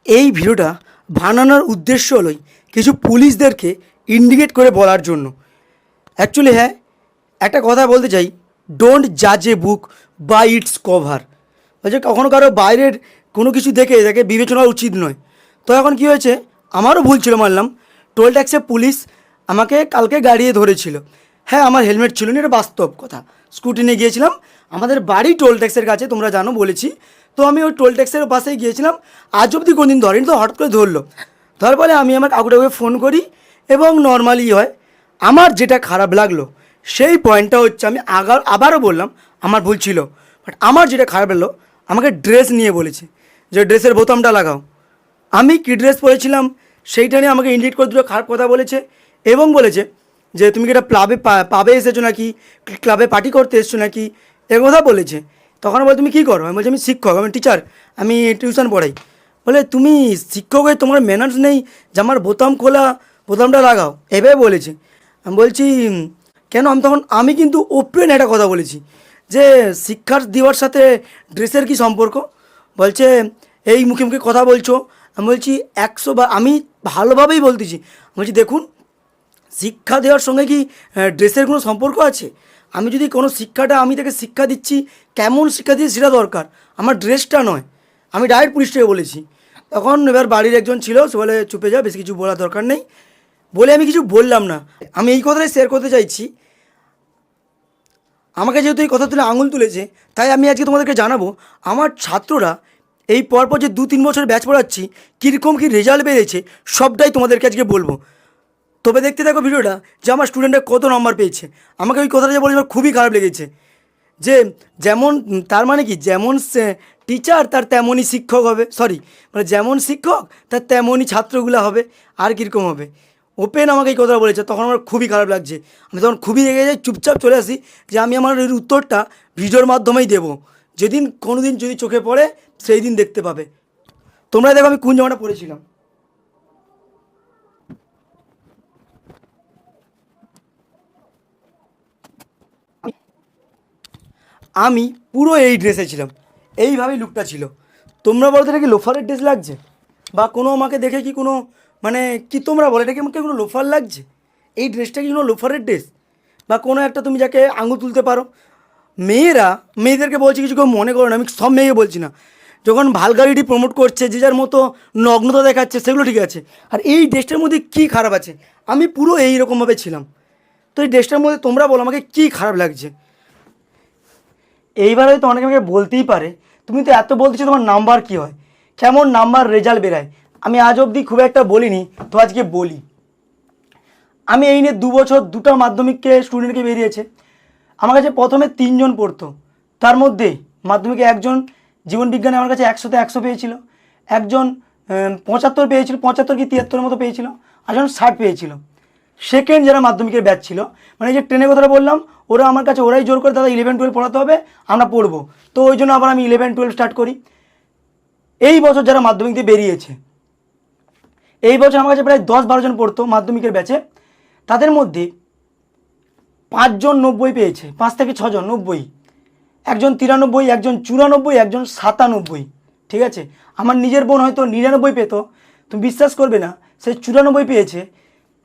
এই ভিডিওটা বানানোর উদ্দেশ্য হলোই কিছু পুলিশদেরকে ইন্ডিকেট করে বলার জন্য। অ্যাকচুয়ালি হ্যাঁ, একটা কথা বলতে চাই, ডোন্ট জাজ এ বুক বাই ইটস কভার। বলছে কখনো কারো বাইরের কোনো কিছু দেখে তাকে বিবেচনা উচিত নয়। তো এখন কী হয়েছে, আমারও ভুল ছিল মানলাম। টোল ট্যাক্সে পুলিশ আমাকে কালকে গাড়িয়ে ধরেছিল। হ্যাঁ, আমার হেলমেট ছিল না, এটা বাস্তব কথা। স্কুটি নিয়ে গিয়েছিলাম, আমাদের বাড়ি টোল ট্যাক্সের কাছে, তোমরা জানো বলেছি। তো আমি ওই টোল ট্যাক্সের পাশেই গিয়েছিলাম, আজ অবধি কোনো দিন ধরেনি, তো হঠাৎ করে ধরলো। ধরার পরে আমি আমার কাকুটাকে ফোন করি এবং নর্মালি হয়। আমার যেটা খারাপ লাগলো সেই পয়েন্টটা হচ্ছে, আমি আবারও বললাম আমার ভুল ছিল, বাট আমার যেটা খারাপ লাগলো, আমাকে ড্রেস নিয়ে বলেছে যে ড্রেসের বোতামটা লাগাও। আমি কী ড্রেস পরেছিলাম সেইটা নিয়ে আমাকে ইন্ডিকেট করে দুটো খারাপ কথা বলেছে এবং বলেছে যে তুমি কি এটা পাবে এসেছো নাকি, ক্লাবে পার্টি করতে এসছো নাকি, এর কথা বলেছে। তখন বলে তুমি কী করো, আমি বলছি আমি শিক্ষক, আমি টিচার, আমি টিউশন পড়াই। বলে তুমি শিক্ষক হয়ে তোমার ম্যানার্স নেই, জামার বোতাম খোলা, বোতামটা লাগাও, এভাবে বলেছে। আমি বলছি কেন, আমি কিন্তু ওপেন একটা কথা বলেছি যে শিক্ষার দেওয়ার সাথে ড্রেসের কি সম্পর্ক। বলছে এই মুখে মুখে কথা বলছো। আমি বলছি 100 বার আমি ভালোভাবেই বলতেছি। আমি বলছি দেখুন, শিক্ষা দেওয়ার সঙ্গে কি ড্রেসের কোনো সম্পর্ক আছে? আমি যদি কোনো শিক্ষাটা, আমি তাকে শিক্ষা দিচ্ছি, কেমন শিক্ষা দিচ্ছি সেটা দরকার, আমার ড্রেসটা নয়। আমি ডাইরেক্ট পুলিশটাকে বলেছি। তখন এবার বাড়ির একজন ছিল, সে বলে চুপে যা, বেশি কিছু বলার দরকার নেই, বলে আমি কিছু বললাম না। আমি এই কথাটাই শেয়ার করতে চাইছি। আমাকে যেহেতু এই কথা তুলে আঙুল তুলেছে, তাই আমি আজকে তোমাদেরকে জানাবো আমার ছাত্ররা এই পরপর যে 2-3 বছর ব্যাচ পড়াচ্ছি, কীরকম কী রেজাল্ট বেড়েছে সবটাই তোমাদেরকে আজকে বলবো। তবে দেখতে থাকো ভিডিওটা, যে আমার স্টুডেন্টরা কত নম্বর পেয়েছে। আমাকে ওই কথাটা যে বলে আমার খুবই খারাপ লেগেছে, যে যেমন, তার মানে কি, যেমন টিচার তার তেমনই শিক্ষক হবে, সরি মানে যেমন শিক্ষক তার তেমনই ছাত্রগুলো হবে, আর কীরকম হবে। ওপেন আমাকে এই কথাটা বলেছে, তখন আমার খুবই খারাপ লাগছে। আমি তখন খুবই রেগে যাই, চুপচাপ চলে আসি, যে আমি আমার এর উত্তরটা ভিডিওর মাধ্যমেই দেবো। যেদিন কোনো দিন যদি চোখে পড়ে সেই দিন দেখতে পাবে। তোমরা দেখো আমি কোন জামাটা পড়েছিলাম। আমি পুরো এই ড্রেসে ছিলাম, এইভাবেই লুকটা ছিল। তোমরা বলো তো এটা কি লোফারের ড্রেস লাগছে, বা কোনো আমাকে দেখে কি কোনো, মানে কি তোমরা বলো এটা কি আমাকে কোনো লোফার লাগছে? এই ড্রেসটা কি কোনো লোফারের ড্রেস, বা কোনো একটা তুমি যাকে আঙুল তুলতে পারো? মেয়েদেরকে বলছি, কিছু কেউ মনে করো না, আমি সব মেয়েকে বলছি না। যখন ভালগারিটি প্রমোট করছে, যে যার মতো নগ্নতা দেখাচ্ছে, সেগুলো ঠিক আছে, আর এই ড্রেসটার মধ্যে কী খারাপ আছে? আমি পুরো এই রকমভাবে ছিলাম। তো এই ড্রেসটার মধ্যে তোমরা বলো আমাকে কী খারাপ লাগছে? এইবার হয়তো অনেকে আমাকে বলতেই পারে, তুমি তো এত বলতেছো, তোমার নাম্বার কী হয়, কেমন নাম্বার রেজাল্ট বেরায়? আমি আজ অবধি খুব একটা বলিনি, তো আজকে বলি। আমি এই নিয়ে 2 বছর 2টা মাধ্যমিককে স্টুডেন্টকে বেরিয়েছে। আমার কাছে প্রথমে 3 জন পড়তো, তার মধ্যে মাধ্যমিকে একজন জীবনবিজ্ঞানে আমার কাছে 100তে 100 পেয়েছিল, একজন 75 পেয়েছিল, 75 কি 73-এর মতো পেয়েছিল, আর একজন 60 পেয়েছিল। সেকেন্ড যারা মাধ্যমিকের ব্যাচ ছিল, মানে যে ট্রেনের কথাটা বললাম, ওরা আমার কাছে, ওরাই জোর করে দাদা 11-12 পড়াতে হবে, আমরা পড়বো। তো ওই জন্য আবার আমি 11-12 স্টার্ট করি। এই বছর যারা মাধ্যমিক দিয়ে বেরিয়েছে, এই বছর আমার কাছে প্রায় 10-12 জন পড়তো মাধ্যমিকের ব্যাচে। তাদের মধ্যে 5 জন 90 পেয়েছে, 5 থেকে 6 জন 90, একজন 93, একজন 94, একজন 97। ঠিক আছে, আমার নিজের বোন হয়তো 99 পেতো, তুমি বিশ্বাস করবে না, সে 94 পেয়েছে।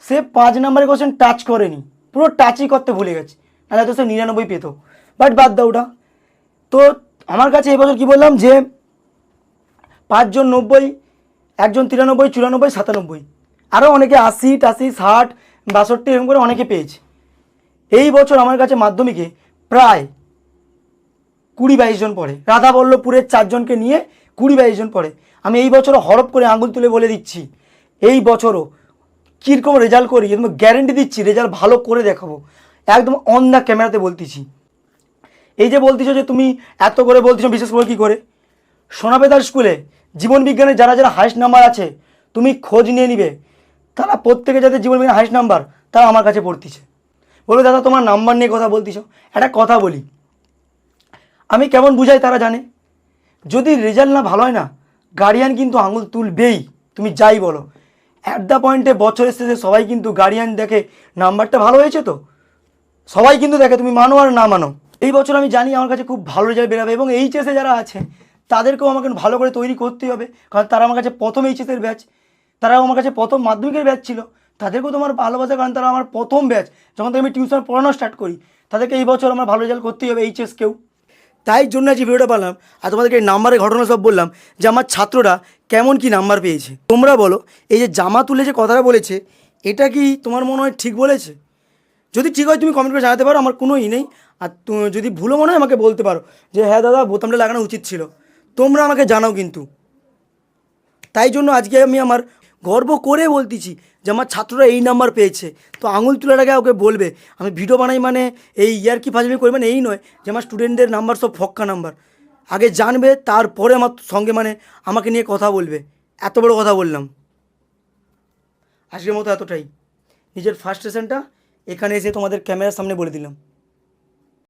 সে 5 নম্বরের কোশ্চেন টাচ করেনি, পুরো টাচই করতে ভুলে গেছে, নাহলে তো সে 99 পেতো। বাট বাদ দাও ওটা। তো আমার কাছে এবছর কি বললাম, যে 5 জন 90, একজন 93, 94, 97, আরও অনেকে 80, 80, 60, 62 এরকম করে অনেকে পেয়েছে। এই বছর আমার কাছে মাধ্যমিকে প্রায় 20-22 জন পড়ে, রাধাবল্লভপুরের 4 জনকে নিয়ে 20-22 জন পড়ে। আমি এই বছরও হরপ করে আঙুল তুলে বলে দিচ্ছি, এই বছরও কীরকম রেজাল্ট করি একদম গ্যারেন্টি দিচ্ছি, রেজাল্ট ভালো করে দেখাবো, একদম অন দ্য ক্যামেরাতে বলতেছি। এই যে বলতেছো যে তুমি এত করে বলতেছো, বিশেষ করে কী করে, সোনাবেদার স্কুলে জীবনবিজ্ঞানে যারা যারা হাইস্ট নাম্বার আছে, তুমি খোঁজ নিয়ে নিবে, তারা প্রত্যেকে যাদের জীবনবিজ্ঞানে হাইস্ট নাম্বার, তারা আমার কাছে পড়তেছে। বলবে দাদা তোমার নাম্বার নিয়ে কথা বলতেছো। একটা কথা বলি, আমি কেমন বুঝাই তারা জানে। যদি রেজাল্ট না ভালো হয় না, গার্ডিয়ান কিন্তু আঙুল তুলবেই, তুমি যাই বলো। অ্যাট দ্য পয়েন্টে বছরের শেষে সবাই কিন্তু গার্ডিয়ান দেখে নাম্বারটা ভালো হয়েছে, তো সবাই কিন্তু দেখে, তুমি মানো আর না মানো। এই বছর আমি জানি আমার কাছে খুব ভালো রেজাল্ট বেরোবে, এবং এইচএসে যারা আছে তাদেরকেও আমাকে ভালো করে তৈরি করতেই হবে, কারণ তারা আমার কাছে প্রথম এইচএসের ব্যাচ, তারাও আমার কাছে প্রথম মাধ্যমিকের ব্যাচ ছিল। তাদেরকেও তোমার ভালোবাসা, কারণ তারা আমার প্রথম ব্যাচ, যখন থেকে আমি টিউশন পড়ানো স্টার্ট করি। তাদেরকে এই বছর আমার ভালো রেজাল্ট করতেই হবে এইচএসকেও। তাই জন্য আজ ভিডিওটা বানালাম আর তোমাদেরকে এই নাম্বারের ঘটনা সব বললাম যে আমার ছাত্ররা কেমন কি নাম্বার পেয়েছে। তোমরা বলো, এই যে জামা তুলে যে কথাটা বলেছে, এটা কি তোমার মনে হয় ঠিক বলেছে? যদি ঠিক হয় তুমি কমেন্ট করে জানাতে পারো, আমার কোনো নেই। আর যদি ভুলও মনে হয় আমাকে বলতে পারো যে হ্যাঁ দাদা বোতামটা লাগানো উচিত ছিল, তোমরা আমাকে জানাও কিন্তু। তাই জন্য আজকে আমি আমার গর্ব করে বলতেছি যে আমার ছাত্ররা এই নাম্বার পেয়েছে। তো আঙুল তোলার আগে ওকে বলবে, আমি ভিডিও বানাই মানে এই ইয়ার কি ফাজলামি করি মানে এই নয় যে আমার স্টুডেন্টদের নাম্বার সব ফক্কা নাম্বার। আগে জানবে, তারপরে আমার সঙ্গে মানে আমাকে নিয়ে কথা বলবে। এত বড় কথা বললাম। আজকের মতো এতটাই। নিজের ফার্স্ট সেশনটা এখানে এসে তোমাদের ক্যামেরার সামনে বলে দিলাম।